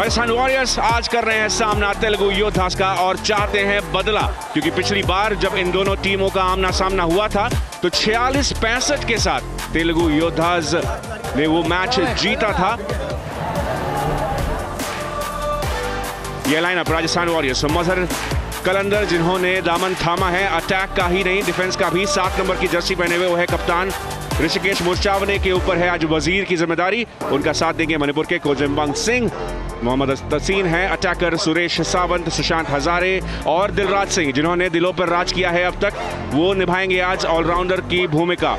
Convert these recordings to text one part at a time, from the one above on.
Rajasthan warriors आज कर रहे हैं सामना तेलुगु योद्धास का और चाहते हैं बदला, क्योंकि पिछली बार जब इन दोनों टीमों का आमना सामना हुआ था तो 46-65 के साथ तेलुगु योद्धास ने वो मैच जीता था। ये लाइनअप राजस्थान वॉरियर्स, मजहर कलंदर जिन्होंने दामन थामा है, अटैक का ही नहीं डिफेंस का भी, 7 नंबर की जर्सी पहने हुए वो है कप्तान ऋषिकेश मुर्चावने के ऊपर है आज वजीर की जिम्मेदारी। उनका साथ देंगे मणिपुर के कोजिम्बंग सिंह। मोहम्मद तसीन है अटैकर, सुरेश सावंत, सुशांत हजारे और दिलराज सिंह जिन्होंने दिलों पर राज किया है अब तक, वो निभाएंगे आज ऑलराउंडर की भूमिका।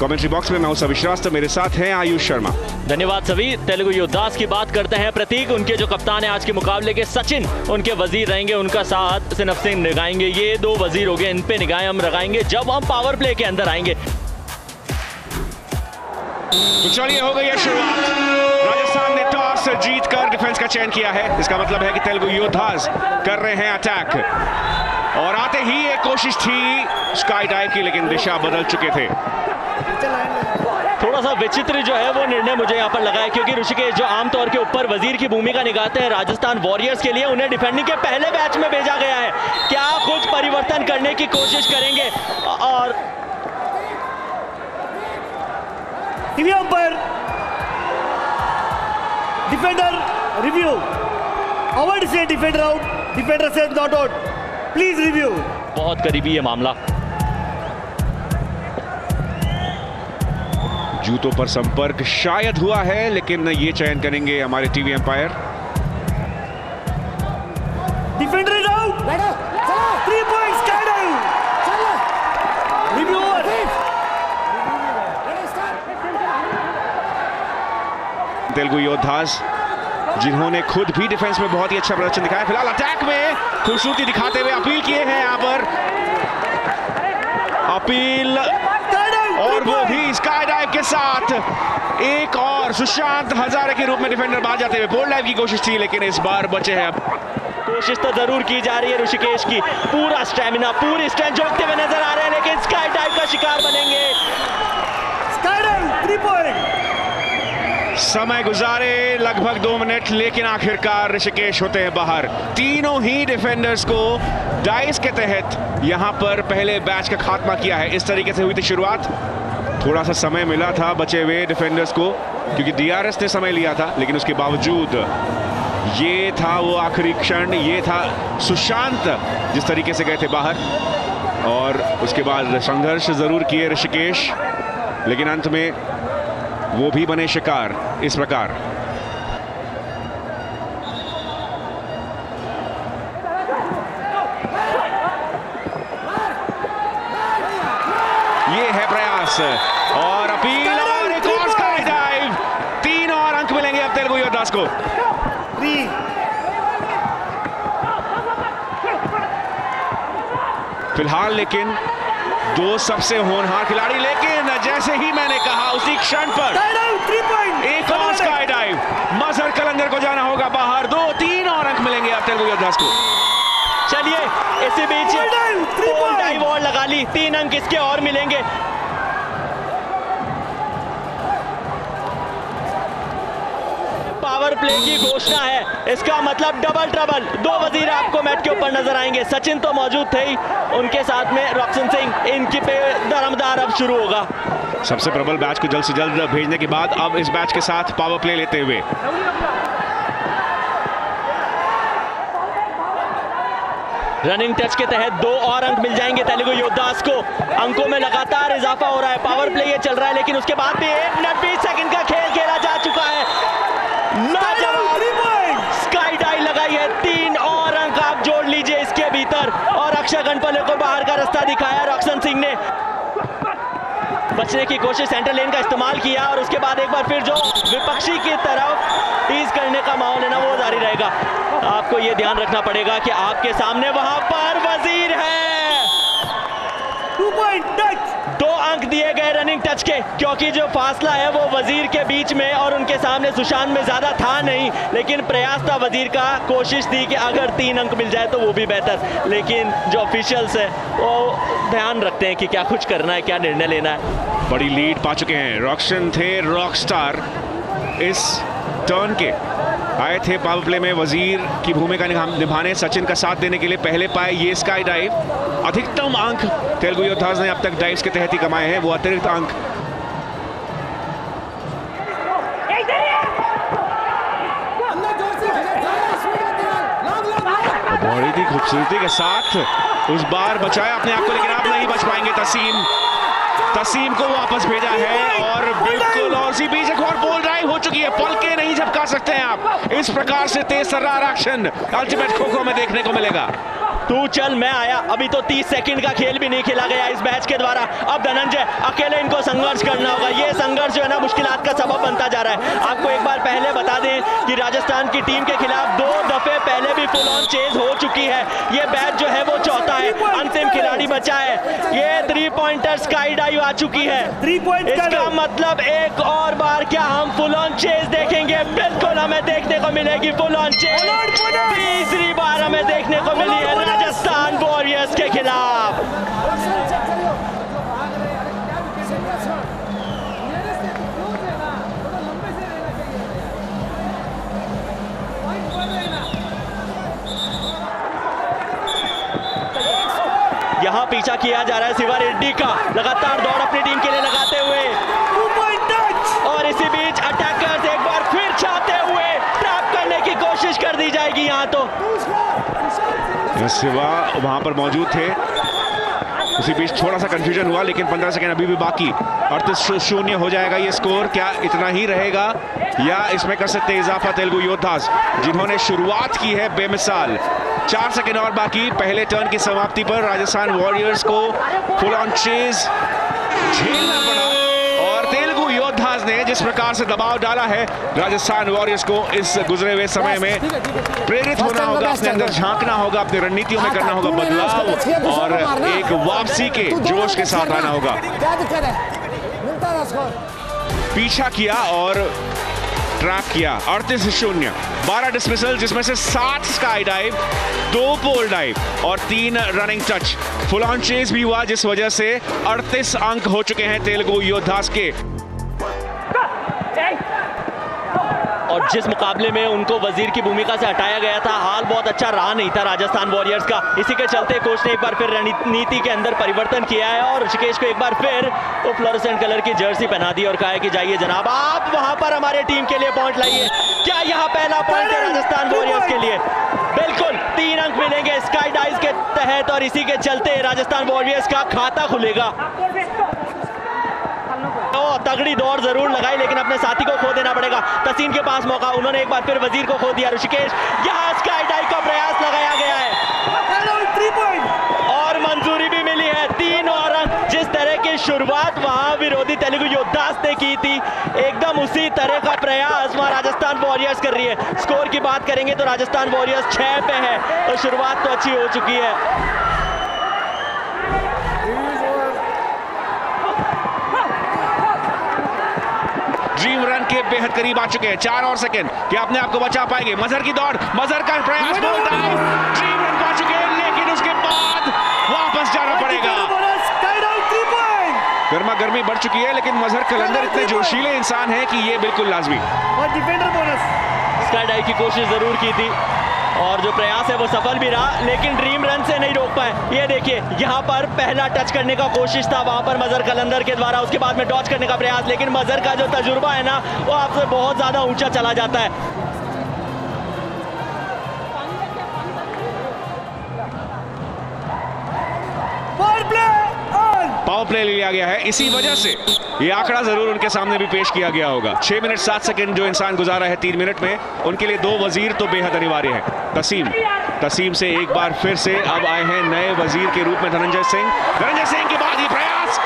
कमेंट्री बॉक्स में मैं हूं सभी श्रीवास्तव, मेरे साथ हैं आयुष शर्मा। धन्यवाद सभी। तेलुगु योद्धास की बात करते हैं। प्रतीक उनके जो कप्तान है आज के मुकाबले के, सचिन उनके वजीर रहेंगे, उनका साथ सिनफ सिंह निगाहेंगे। ये 2 वजीर हो गए, इन पे निगाहें हम लगाएंगे जब हम पावर प्ले के अंदर आएंगे। तो चलिए हो गई है शुरुआत। राजस्थान ने टॉस जीतकर डिफेंस का चयन किया है, इसका मतलब है कि तेलुगु योद्धास कर रहे हैं अटैक। और आते ही एक कोशिश थी स्काई डाइव की, लेकिन दिशा बदल चुके थे। थोड़ा सा विचित्र जो है वो निर्णय मुझे यहाँ पर लगा है, क्योंकि ऋषिकेश जो आमतौर के ऊपर वजीर की भूमिका निभाते हैं राजस्थान वॉरियर्स के लिए, उन्हें डिफेंडिंग के पहले मैच में भेजा गया है। क्या कुछ परिवर्तन करने की कोशिश करेंगे? और TV umpire, defender review, avoid से डिफेंडर आउट, डिफेंडर से नॉट आउट, प्लीज रिव्यू। बहुत करीबी है मामला। जूतों पर संपर्क शायद हुआ है, लेकिन ये चयन करेंगे हमारे TV umpire. Defender is out, 3 points sky dive, review over. Telugu Yoddhas जिन्होंने खुद भी डिफेंस में बहुत ही अच्छा प्रदर्शन दिखाया, फिलहाल अटैक में खूबसूरती दिखाते हुए अपील किए हैं यहाँ पर। अपील और वो भी स्काई डाइव के साथ। एक और सुशांत हजारे के रूप में डिफेंडर बाहर जाते हुए बोल्ड डाइव की कोशिश थी, लेकिन इस बार बचे हैं। अब कोशिश तो जरूर की जा रही है ऋषिकेश की, पूरा स्टेमिना, पूरी स्ट्रेंथ जोड़ते हुए नजर आ रहे हैं, लेकिन स्काई डाइव का शिकार बनेंगे। Sky dive 3 point. समय गुजारे लगभग 2 मिनट, लेकिन आखिरकार ऋषिकेश होते हैं बाहर। तीनों ही डिफेंडर्स को डाइस के तहत यहां पर पहले बैच का खात्मा किया है। इस तरीके से हुई थी शुरुआत। थोड़ा सा समय मिला था बचे हुए डिफेंडर्स को, क्योंकि डीआरएस ने समय लिया था, लेकिन उसके बावजूद ये था वो आखिरी क्षण। ये था सुशांत जिस तरीके से गए थे बाहर, और उसके बाद संघर्ष जरूर किए ऋषिकेश, लेकिन अंत में वो भी बने शिकार। इस प्रकार ये है प्रयास और अपील और एक और स्काई डाइव। 3 और अंक मिलेंगे अब तेलुगु योद्धास को। फिलहाल लेकिन 2 सबसे होनहार खिलाड़ी, लेकिन जैसे ही मैंने कहा उसी क्षण पर एक और स्काई डाइव। मजहर कलंदर को जाना होगा बाहर। 2-3 और अंक मिलेंगे अब तेलुगु योद्धास को। चलिए इसी बीच बोल्ड डाइव और लगा ली, 3 अंक इसके और मिलेंगे। पावर प्ले की घोषणा है, इसका मतलब डबल ट्रबल। 2 वजीर आपको मैच के ऊपर नजर आएंगे। सचिन तो मौजूद थे ही, उनके साथ में रॉक्सन सिंह। इनकी पे दरमदार अब शुरू होगा। सबसे प्रबल बैच को जल्द से जल्द भेजने के बाद अब इस बैच के साथ पावर प्ले लेते हुए रनिंग टच के तहत 2 और अंक मिल जाएंगे तेलुगु योद्धास को। अंकों में लगातार इजाफा हो रहा है। पावर प्ले ये चल रहा है, लेकिन उसके बाद भी 1 मिनट 20 सेकंड का खेल खेला जा चुका है। लाजवाब स्काई डाइव लगाई है। 3 और अंक आप जोड़ लीजिए इसके भीतर, और अक्षय गणपले को बाहर का रास्ता दिखाया रॉक्सन सिंह ने। बचने की कोशिश, सेंटर लेन का इस्तेमाल किया, और उसके बाद एक बार फिर जो विपक्षी की तरफ टीज करने का माहौल है ना, वो जारी रहेगा। आपको ये ध्यान रखना पड़ेगा कि आपके सामने वहां पर वजीर है। 2 पॉइंट टच। 2 अंक दिए गए रनिंग टच के, क्योंकि जो फासला है वो वजीर के बीच में और उनके सामने सुशांत में ज्यादा था नहीं, लेकिन प्रयास था वजीर का। कोशिश थी कि अगर 3 अंक मिल जाए तो वो भी बेहतर, लेकिन जो ऑफिशियल्स है वो ध्यान रखते हैं कि क्या कुछ करना है, क्या निर्णय लेना है। बड़ी लीड पा चुके हैं। रॉक्सन थे रॉक स्टार इस टर्न के, आए थे पावर प्ले में वजीर की भूमिका निभाने, सचिन का साथ देने के लिए। पहले पाए ये स्काई डाइव, अधिकतम अंक तेलुगु योद्धास ने अब तक डाइव्स के तहत ही कमाए हैं, वो अतिरिक्त अंक। बड़ी थी खूबसूरती के साथ उस बार बचाया अपने आप को, लेकिन आप नहीं बच पाएंगे। तसीम को वापस भेजा है और बिल्कुल, और इसी बीच एक और बॉल ड्राइव हो चुकी है। पलके नहीं झपका सकते हैं आप, इस प्रकार से तेज तर्रार एक्शन अल्टीमेट खो-खो में देखने को मिलेगा। तू चल मैं आया, अभी तो 30 सेकंड का खेल भी नहीं खेला गया इस मैच के द्वारा। अब धनंजय अकेले इनको संघर्ष करना होगा, ये संघर्ष जो है ना मुश्किलात का सबब बनता जा रहा है। आपको एक बार पहले बता दें कि राजस्थान की टीम के खिलाफ 2 दफे पहले भी फुल ऑन चेज हो चुकी है। ये मैच जो है वो चौथा है, अंतिम खिलाड़ी बचा है। ये 3 पॉइंटर स्काई डाइव आ चुकी है, 3 पॉइंट इसका मतलब एक और बार क्या हम फुल ऑन चेज देखेंगे? बिल्कुल हमें देखने को मिलेगी फुल ऑन चेज, तीसरी बार हमें देखने को मिली है राजस्थान वॉरियर्स के खिलाफ। यहां पीछा किया जा रहा है शिवा रेड्डी का, लगातार दौड़ अपनी टीम के लिए लगाते हुए, और इसी बीच अटैकर्स एक बार फिर चाहते हुए ट्रैप करने की कोशिश कर दी जाएगी। यहां तो शिवा वहां पर मौजूद थे, उसी बीच थोड़ा सा कंफ्यूजन हुआ, लेकिन 15 सेकंड अभी भी बाकी। 38-0 हो जाएगा ये स्कोर। क्या इतना ही रहेगा या इसमें कर सकते इजाफा तेलुगु योद्धास, जिन्होंने शुरुआत की है बेमिसाल। 4 सेकंड और बाकी पहले टर्न की समाप्ति पर राजस्थान वॉरियर्स को फुल ऑन चेज झेलना पड़ा, और तेलुगु योद्धास ने जिस प्रकार से दबाव डाला है राजस्थान वॉरियर्स को, इस गुजरे हुए समय में प्रेरित होना होगा, अपने अंदर झांकना होगा, अपनी रणनीतियों में करना होगा बदलाव, और एक वापसी के जोश के साथ आना होगा। पीछा किया और ट्रैप किया। 38-0, 12 डिसमिसल, जिसमें से 7 स्काई डाइव, 2 पोल डाइव और 3 running touch. Full on chase भी हुआ, जिस वजह से 38 अंक हो चुके हैं तेलुगु योद्धास के। और जिस मुकाबले में उनको वजीर की भूमिका से हटाया गया था, हाल बहुत अच्छा रहा नहीं था राजस्थान वॉरियर्स का। इसी के चलते कोच ने एक बार फिर रणनीति के अंदर परिवर्तन किया है और ऋषिकेश को एक बार फिर वो फ्लोरोसेंट कलर की जर्सी पहना दी और कहा है कि जाइए जनाब, आप वहां पर हमारे टीम के लिए पॉइंट लाइए। क्या यहाँ पहला पॉइंट है राजस्थान वॉरियर्स के लिए? बिल्कुल 3 अंक मिलेंगे स्काई डाइव के तहत, और इसी के चलते राजस्थान वॉरियर्स का खाता खुलेगा। तगड़ी दौड़ जरूर लगाई, लेकिन अपने साथी को खो देना पड़ेगा। तसीम के पास मौका, उन्होंने एक बार फिर वजीर को खो दिया। ऋषिकेश, यहाँ स्काई डाइव का प्रयास लगाया गया है और मंजूरी भी मिली है। 3 और अंक। जिस तरह की शुरुआत वहां विरोधी तेलुगु योद्धास ने की थी, एकदम उसी तरह का प्रयास वहां राजस्थान वॉरियर्स कर रही है। स्कोर की बात करेंगे तो राजस्थान वॉरियर्स 6 पे है और शुरुआत तो अच्छी हो चुकी है। ड्रीम रन के बेहद करीब आ चुके हैं। 4 और सेकंड, क्या अपने आप को बचा पाएंगे? मजहर की दौड़, मजहर का प्रयास, ड्रीम रन पा चुके हैं, लेकिन उसके बाद वापस जाना पड़ेगा। गर्मा गर्मी बढ़ चुकी है, लेकिन मजहर कलंदर इतने जोशीले इंसान हैं कि ये बिल्कुल लाजमी। और डिफेंडर बोनस। स्काई डाइव की कोशिश जरूर की थी और जो प्रयास है वो सफल भी रहा, लेकिन ड्रीम रन से नहीं रोक पाए। ये देखिए, यहाँ पर पहला टच करने का कोशिश था वहां पर मजहर कलंदर के द्वारा, उसके बाद में डॉच करने का प्रयास, लेकिन मजहर का जो तजुर्बा है ना वो आपसे बहुत ज्यादा ऊंचा चला जाता है। पावर प्ले लिया गया है, इसी वजह से ये आंकड़ा जरूर उनके सामने भी पेश किया गया होगा। 6 मिनट 7 सेकंड जो इंसान गुजारा है 3 मिनट में, उनके लिए 2 वजीर तो बेहद अनिवार्य है। तसीम से एक बार फिर से अब आए हैं नए वजीर के रूप में धनंजय सिंह के बाद ये प्रयास,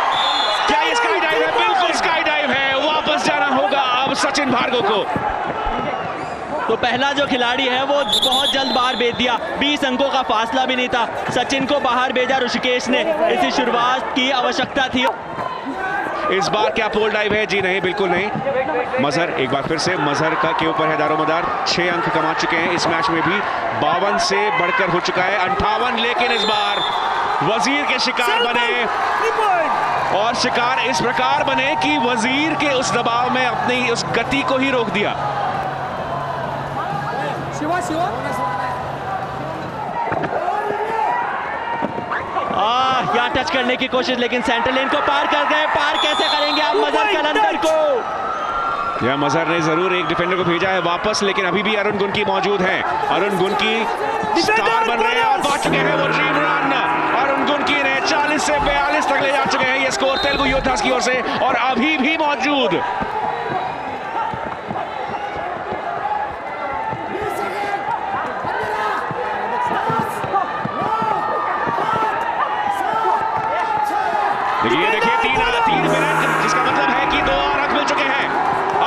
क्या ये स्काई डाइव है? बिल्कुल स्काई डाइव है। वापस जाना होगा अब सचिन भार्गव को। तो पहला जो खिलाड़ी है वो बहुत जल्द बाहर भेज दिया, 20 अंकों का फासला भी नहीं था। सचिन को बाहर भेजा ऋषिकेश ने, इसी शुरुआत की आवश्यकता थी। इस बार क्या पोल डाइव है? जी नहीं, बिल्कुल नहीं। मजहर एक बार फिर से, मजहर का के ऊपर है दारोमदार। 6 अंक कमा चुके हैं इस मैच में भी, 52 से बढ़कर हो चुका है 58, लेकिन इस बार वजीर के शिकार बने, और शिकार इस प्रकार बने कि वजीर के उस दबाव में अपनी उस गति को ही रोक दिया। यहाँ टच करने की कोशिश, लेकिन सेंटर लेन को पार कर गए। पार कैसे करेंगे आप मजहर कलंदर को? यह मजहर ने जरूर एक डिफेंडर को भेजा है वापस, लेकिन अभी भी अरुण गुनकी मौजूद हैं। अरुण गुनकी स्टार बन रहे हैं और पा चुके हैं वो ड्रीम रन। अरुण गुनकी ने 40 से 42 तक ले जा चुके हैं ये स्कोर तेलुगु योद्धास की ओर से, और अभी भी मौजूद। ये देखिए 3 मिनट, जिसका मतलब है कि 2 और अंक मिल चुके हैं।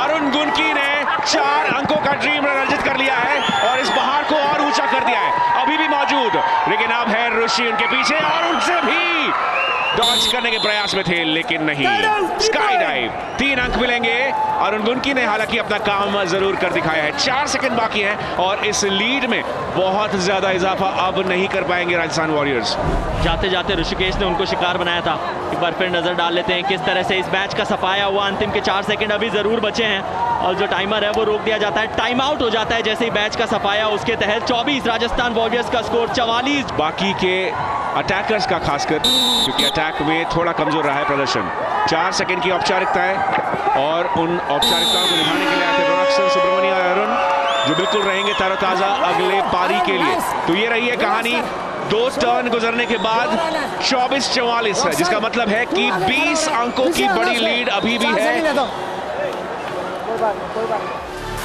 अरुण गुनकी ने 4 अंकों का ड्रीम रन अर्जित कर लिया है और इस बहार को और ऊंचा कर दिया है। अभी भी मौजूद, लेकिन अब है ऋषि उनके पीछे और उनसे भी डॉज करने के प्रयास में थे, लेकिन नहीं। स्काई डाइव, 3 अंक मिलेंगे। अरुण गुनकी ने हालांकि अपना काम जरूर कर दिखाया है। 4 सेकंड बाकी है और इस लीड में बहुत ज्यादा इजाफा अब नहीं कर पाएंगे राजस्थान वॉरियर्स। जाते जाते ऋषिकेश ने उनको शिकार बनाया था। एक बार फिर नजर डाल लेते हैं किस तरह से इस मैच का सफाया हुआ। अंतिम के 4 सेकंड अभी जरूर बचे हैं और जो टाइमर है वो रोक दिया जाता है। टाइम आउट हो जाता है जैसे ही मैच का सफाया। उसके तहत 24 राजस्थान वॉरियर्स का स्कोर 44। बाकी के अटैकर्स का खासकर, क्योंकि अटैक में थोड़ा कमजोर रहा है प्रदर्शन। 4 सेकंड की औपचारिकता है और उन औपचारिकताओं को निभाने के लिए आए थे रोनक सुब्रमण्यम और अरुण, जो बिल्कुल रहेंगे तरोताजा अगले पारी के लिए। तो ये रही है कहानी। 2 टर्न गुजरने के बाद 24-44 है, जिसका मतलब है कि 20 अंकों की बड़ी लीड अभी भी है।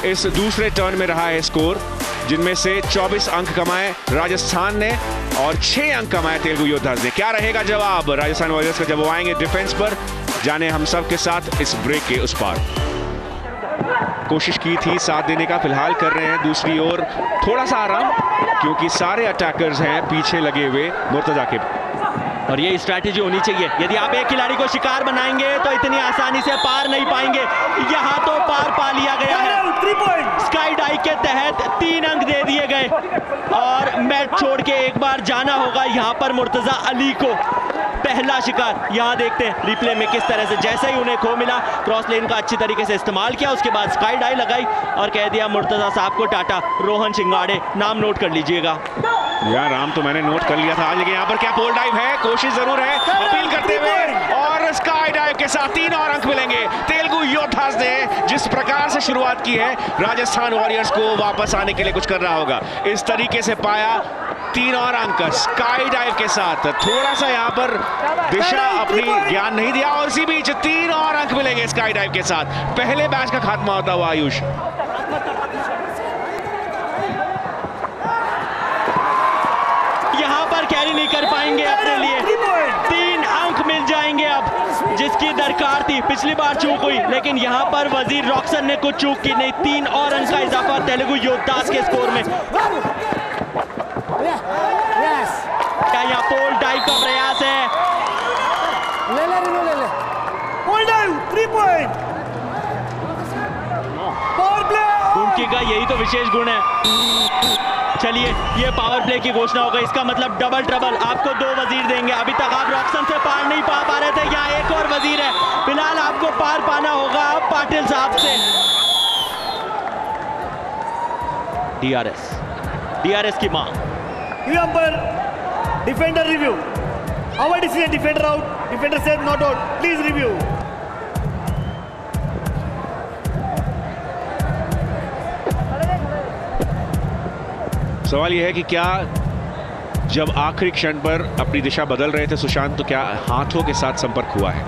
इस दूसरे टर्न में रहा है स्कोर, जिनमें से 24 अंक कमाए राजस्थान ने और 6 अंक कमाए तेलुगु योद्धास ने। क्या रहेगा जवाब राजस्थान वॉरियर्स का जब वो आएंगे डिफेंस पर? जाने हम सब के साथ इस ब्रेक के उस पार। कोशिश की थी साथ देने का, फिलहाल कर रहे हैं दूसरी ओर थोड़ा सा आराम, क्योंकि सारे अटैकर्स हैं पीछे लगे हुए मुर्तजा के। और ये स्ट्रैटेजी होनी चाहिए। यदि आप एक खिलाड़ी को शिकार बनाएंगे तो इतनी आसानी से पार नहीं पाएंगे। यहाँ तो पार पा लिया गया है। स्काई डाइव के तहत 3 अंक दे दिए गए और मैच छोड़ के एक बार जाना होगा यहाँ पर मुर्तजा अली को। पहला शिकार यहाँ देखते हैं रिप्ले में किस तरह से, जैसे ही उन्हें खो मिला क्रॉस लेन का अच्छी तरीके से इस्तेमाल किया, उसके बाद स्काई डाइव लगाई और कह दिया मुर्तजा साहब को टाटा। रोहन शिंगाड़े, नाम नोट कर लीजिएगा। यार नाम तो मैंने नोट कर लिया था आज, लेकिन यहाँ पर क्या पोल डाइव है? कोशिश जरूर है अपील करते हुए, और स्काई डाइव के साथ 3 और अंक मिलेंगे तेलुगु योद्धास ने। जिस प्रकार से शुरुआत की है, राजस्थान वॉरियर्स को वापस आने के लिए कुछ करना होगा। इस तरीके से पाया 3 और अंक स्काई डाइव के साथ। थोड़ा सा यहाँ पर दिशा अपनी ज्ञान नहीं दिया और इसी बीच 3 और अंक मिलेंगे स्काई डाइव के साथ। पहले मैच का खात्मा होता हुआ आयुष। यहाँ पर कैरी नहीं कर पाएंगे अपने लिए। 3 अंक मिल जाएंगे अब, जिसकी दरकार थी। पिछली बार चूक हुई, लेकिन यहाँ पर वजीर रॉक्सन ने कुछ चूक की नहीं। 3 और अंक का इजाफा तेलुगु योद्धास के स्कोर में। क्या यहाँ पोल डाइव का प्रयास है? ले pole dive 3 point. Power play. गुनकी का यही तो विशेष गुण है। चलिए, ये पावर प्ले की घोषणा होगा। इसका मतलब डबल ट्रबल। आपको 2 वजीर देंगे। अभी तक आप रॉक्सन से पार नहीं पा रहे थे, यहाँ एक और वजीर है। फिलहाल आपको पार पाना होगा अब पाटिल साहब से। डीआरएस की मांग। Defender review. Our decision, defender out. Defender said not out. Please review. सवाल यह है कि क्या जब आखिरी क्षण पर अपनी दिशा बदल रहे थे सुशांत, तो क्या हाथों के साथ संपर्क हुआ है?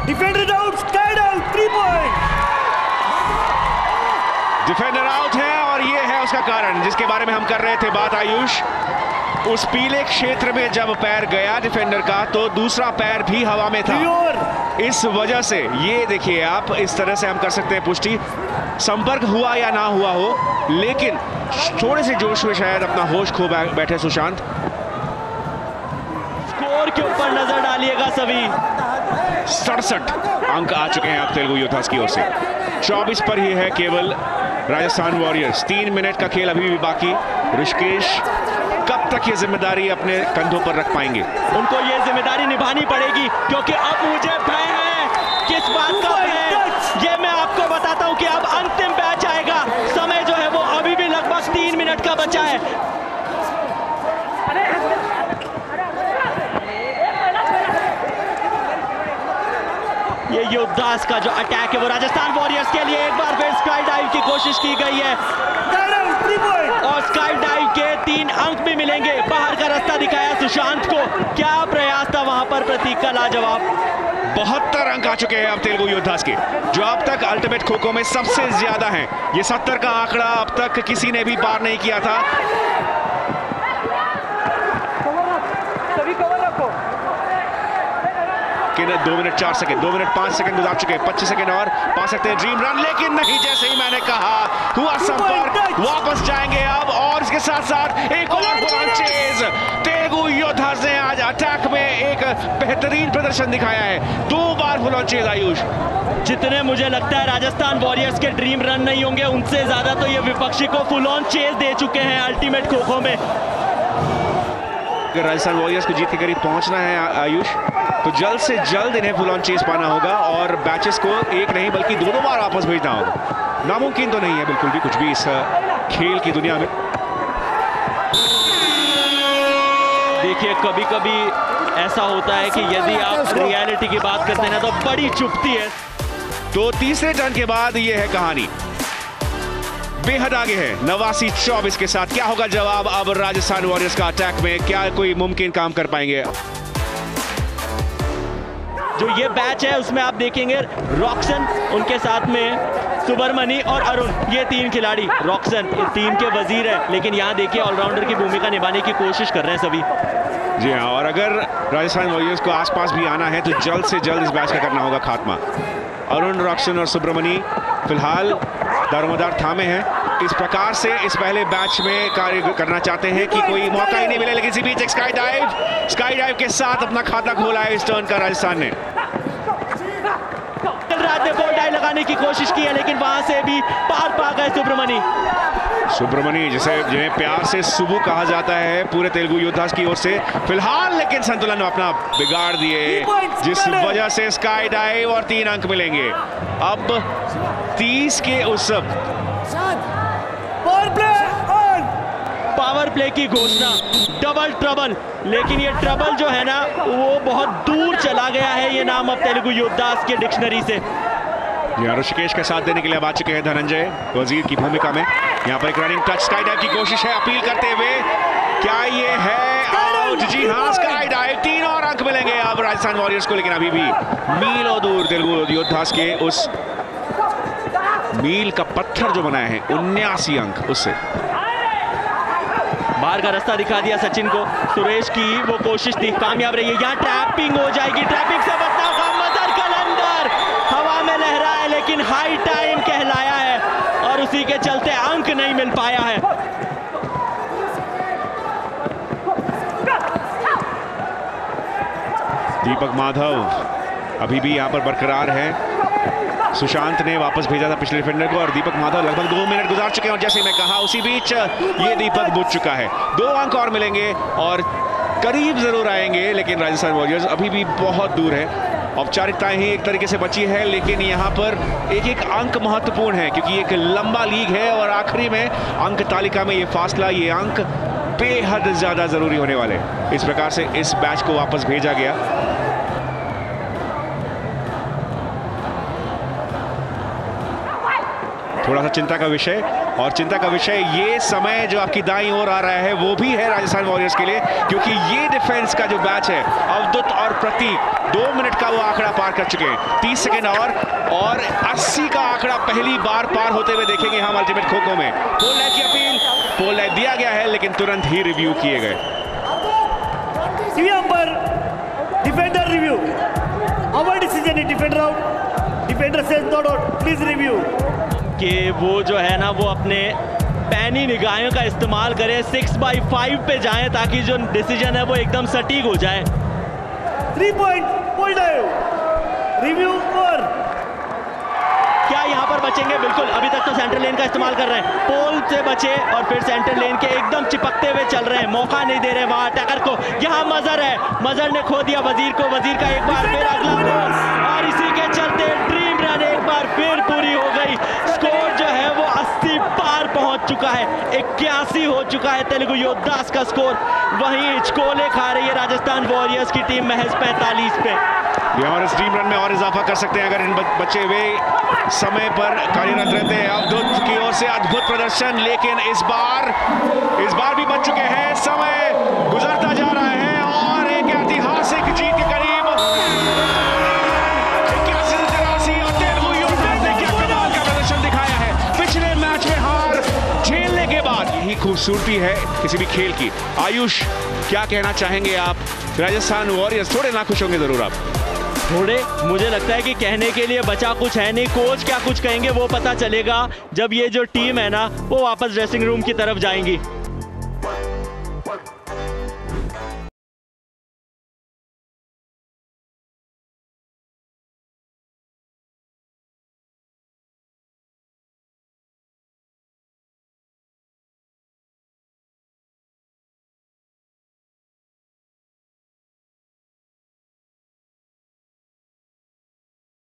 Defender out, sky out, 3 point. Defender out है और ये है उसका कारण, जिसके बारे में हम कर रहे थे बात आयुष। उस पीले क्षेत्र में जब पैर गया डिफेंडर का, तो दूसरा पैर भी हवा में था। इस वजह से ये देखिए आप, इस तरह से हम कर सकते हैं पुष्टि, संपर्क हुआ या ना हुआ हो, लेकिन थोड़े से जोश में शायद अपना होश खो बैठे सुशांत। स्कोर के ऊपर नजर डालिएगा सभी। 67 अंक आ चुके हैं अब तेलुगु योद्धास की ओर से। 24 पर ही है केवल राजस्थान वॉरियर्स। 3 मिनट का खेल अभी भी बाकी। ऋषिकेश कब तक ये जिम्मेदारी अपने कंधों पर रख पाएंगे? उनको ये जिम्मेदारी निभानी पड़ेगी, क्योंकि अब मुझे भय है। किस बात का भय? ये मैं आपको बताता हूं कि अब अंतिम मैच आएगा। समय जो है बचा है। ये योद्धास का जो अटैक है वो राजस्थान वॉरियर्स के लिए एक बार फिर स्काई डाइव की कोशिश की गई है और स्काई डाइव के 3 अंक भी मिलेंगे। बाहर का रास्ता दिखाया सुशांत को, क्या प्रयास था वहां पर प्रतीक का लाजवाब। 72 अंक आ चुके हैं अब तेलुगु योद्धास के, जो अब तक अल्टीमेट खो-खो में सबसे ज्यादा हैं। ये 70 का आंकड़ा अब तक किसी ने भी पार नहीं किया था। लेकिन 2 मिनट 4 सेकंड, 2 मिनट 5 सेकंड गुजार चुके हैं। 25 सेकंड और पा सकते हैं ड्रीम रन, लेकिन नहीं। जैसे ही मैंने कहा हुआ संपर्क, वापस जाएंगे अब। और इसके साथ साथ एक और चेज। तेलुगु योद्धास ने आज अटैक में एक बेहतरीन प्रदर्शन दिखाया है। 2 बार फुल ऑन चेज आयुष। जितने मुझे लगता है राजस्थान वॉरियर्स के ड्रीम रन नहीं होंगे, उनसे ज्यादा तो ये विपक्षी को फुल ऑन चेज दे चुके हैं अल्टीमेट खो-खो में। अगर राजस्थान वॉरियर्स को जीत के करीब पहुंचना है आयुष, तो जल्द से जल्द इन्हें फुल ऑन चेस पाना होगा और बैचेस को एक नहीं बल्कि 2 बार वापस भेजना होगा। नामुमकिन तो नहीं है बिल्कुल भी कुछ भी इस खेल की दुनिया में। देखिए कभी कभी ऐसा होता है कि यदि आप रियलिटी की बात करते हैं तो बड़ी चुभती है। तो तीसरे टर्न के बाद ये है कहानी, बेहद आगे है 89-24 के साथ। क्या होगा जवाब अब राजस्थान वॉरियर्स का अटैक में? क्या कोई मुमकिन काम कर पाएंगे? जो ये बैच है उसमें आप देखेंगे रॉक्सन, उनके साथ में सुब्रमणी और अरुण, ये 3 खिलाड़ी। रॉक्सन ये टीम के वजीर है, लेकिन यहाँ देखिए ऑलराउंडर की भूमिका निभाने की कोशिश कर रहे हैं सभी। जी हाँ, और अगर राजस्थान वॉरियर्स को आसपास भी आना है तो जल्द से जल्द इस बैच का करना होगा खात्मा। अरुण, रॉक्सन और सुब्रमणी फिलहाल दारोमदार थामे हैं। इस प्रकार से इस पहले बैच में कार्य करना चाहते हैं कि कोई मौका ही नहीं मिले, लेकिन इसी बीच एक स्काई डाइव के साथ अपना खाता खोला है इस टर्न का राजस्थान ने। रात ने बोल डाइव लगाने की कोशिश की है, लेकिन वहां से भी पार पा गए सुब्रमणी, जिन्हें प्यार से सुबु कहा जाता है पूरे तेलुगु योद्धास की ओर से फिलहाल, लेकिन संतुलन अपना बिगाड़ दिए, जिस वजह से स्काई डाइव और 3 अंक मिलेंगे। अब 30 के उस पावर प्ले की घोषणा, डबल ट्रबल, लेकिन ये ट्रबल जो है ना वो बहुत दूर चला गया है। ये नाम अब तेलुगु योद्धास के डिक्शनरी से। ऋषिकेश का साथ देने के लिए आ चुके हैं धनंजय वजीर की भूमिका में। यहाँ पर एक रनिंग टच स्काई डाइव की कोशिश है अपील करते हुए, क्या ये है आउट? जी हाँ, स्काई डाइव। 3 और अंक मिलेंगे अब राजस्थान वॉरियर्स को, लेकिन अभी भी मीलों दूर तेलुगु योद्धास के उस मील का पत्थर जो बनाए हैं 79 अंक, उससे बाहर का रास्ता दिखा दिया सचिन को। सुरेश की वो कोशिश थी, कामयाब रही है। यहाँ ट्रैपिंग हो जाएगी, ट्रैपिंग से बचना होगा। मदर कैलेंडर हवा में लहरा है, लेकिन हाई टाइम कहलाया है और उसी के चलते अंक नहीं मिल पाया है। दीपक माधव अभी भी यहाँ पर बरकरार है। सुशांत ने वापस भेजा था पिछले डिफेंडर को और दीपक माधव लगभग 2 मिनट गुजार चुके हैं और जैसे मैं कहा उसी बीच ये दीपक बुझ चुका है। 2 अंक और मिलेंगे और करीब जरूर आएंगे, लेकिन राजस्थान वॉरियर्स अभी भी बहुत दूर है। औपचारिकताएं ही एक तरीके से बची है, लेकिन यहाँ पर एक अंक महत्वपूर्ण है क्योंकि एक लंबा लीग है और आखिरी में अंक तालिका में ये फासला, ये अंक बेहद ज्यादा जरूरी होने वाले। इस प्रकार से इस बैच को वापस भेजा गया। थोड़ा सा चिंता का विषय, और चिंता का विषय ये समय जो आपकी दाईं ओर आ रहा है वो भी है राजस्थान वॉरियर्स के लिए, क्योंकि ये डिफेंस का जो बैच है अवधुत और प्रतीक 2 मिनट का वो आंकड़ा पार कर चुके हैं। 30 सेकेंड और 80 का आंकड़ा पहली बार पार होते हुए देखेंगे हम अल्टीमेट खो-खो में। पोल लाइट की अपील, पोल लाइट दिया गया है, लेकिन तुरंत ही रिव्यू किए गए। Defender review, our decision is defender out, defender says not out, please review. कि वो जो है ना वो अपने पैनी निगाहों का इस्तेमाल करें, 6/5 पे जाएं ताकि जो डिसीजन है वो एकदम सटीक हो जाए। 3 पॉइंट पोल डाइव, रिव्यू और क्या यहाँ पर बचेंगे? बिल्कुल, अभी तक तो सेंट्रल लेन का इस्तेमाल कर रहे हैं। पोल से बचे और फिर सेंट्रल लेन के एकदम चिपकते हुए चल रहे हैं, मौका नहीं दे रहे वहां अटैकर को। यहाँ मजर है, मजर ने खो दिया वजीर को, वजीर का एक बार फिर अगला बॉल और इसी के चलते ड्रीम रन एक बार फिर पूरी हो गई। स्कोर जो है वो 80 पार पहुंच पहुंच चुका है। 81 हो चुका है तेलुगु योद्धास का स्कोर। वहीं हिचकोले खा रही है राजस्थान वॉरियर्स की टीम महज 45 पे। और इस टीम रन में और इजाफा कर सकते हैं अगर इन बच्चे वे समय पर कार्यरत रहते हैं। अवधूत की ओर से अद्भुत प्रदर्शन, लेकिन इस बार भी बच चुके हैं। समय गुजरता जा रहा है और एक ऐतिहासिक जीत के करीब 81-83 और तेलुगु योद्धास ने क्या कमाल का प्रदर्शन दिखाया है। पिछले मैच में हार झेलने के बाद यही खूबसूरती है किसी भी खेल की। आयुष, क्या कहना चाहेंगे आप? राजस्थान वॉरियर्स थोड़े नाखुश होंगे जरूर आप। थोड़े, मुझे लगता है कि कहने के लिए बचा कुछ है नहीं। कोच क्या कुछ कहेंगे वो पता चलेगा जब ये जो टीम है ना वो वापस ड्रेसिंग रूम की तरफ जाएंगी।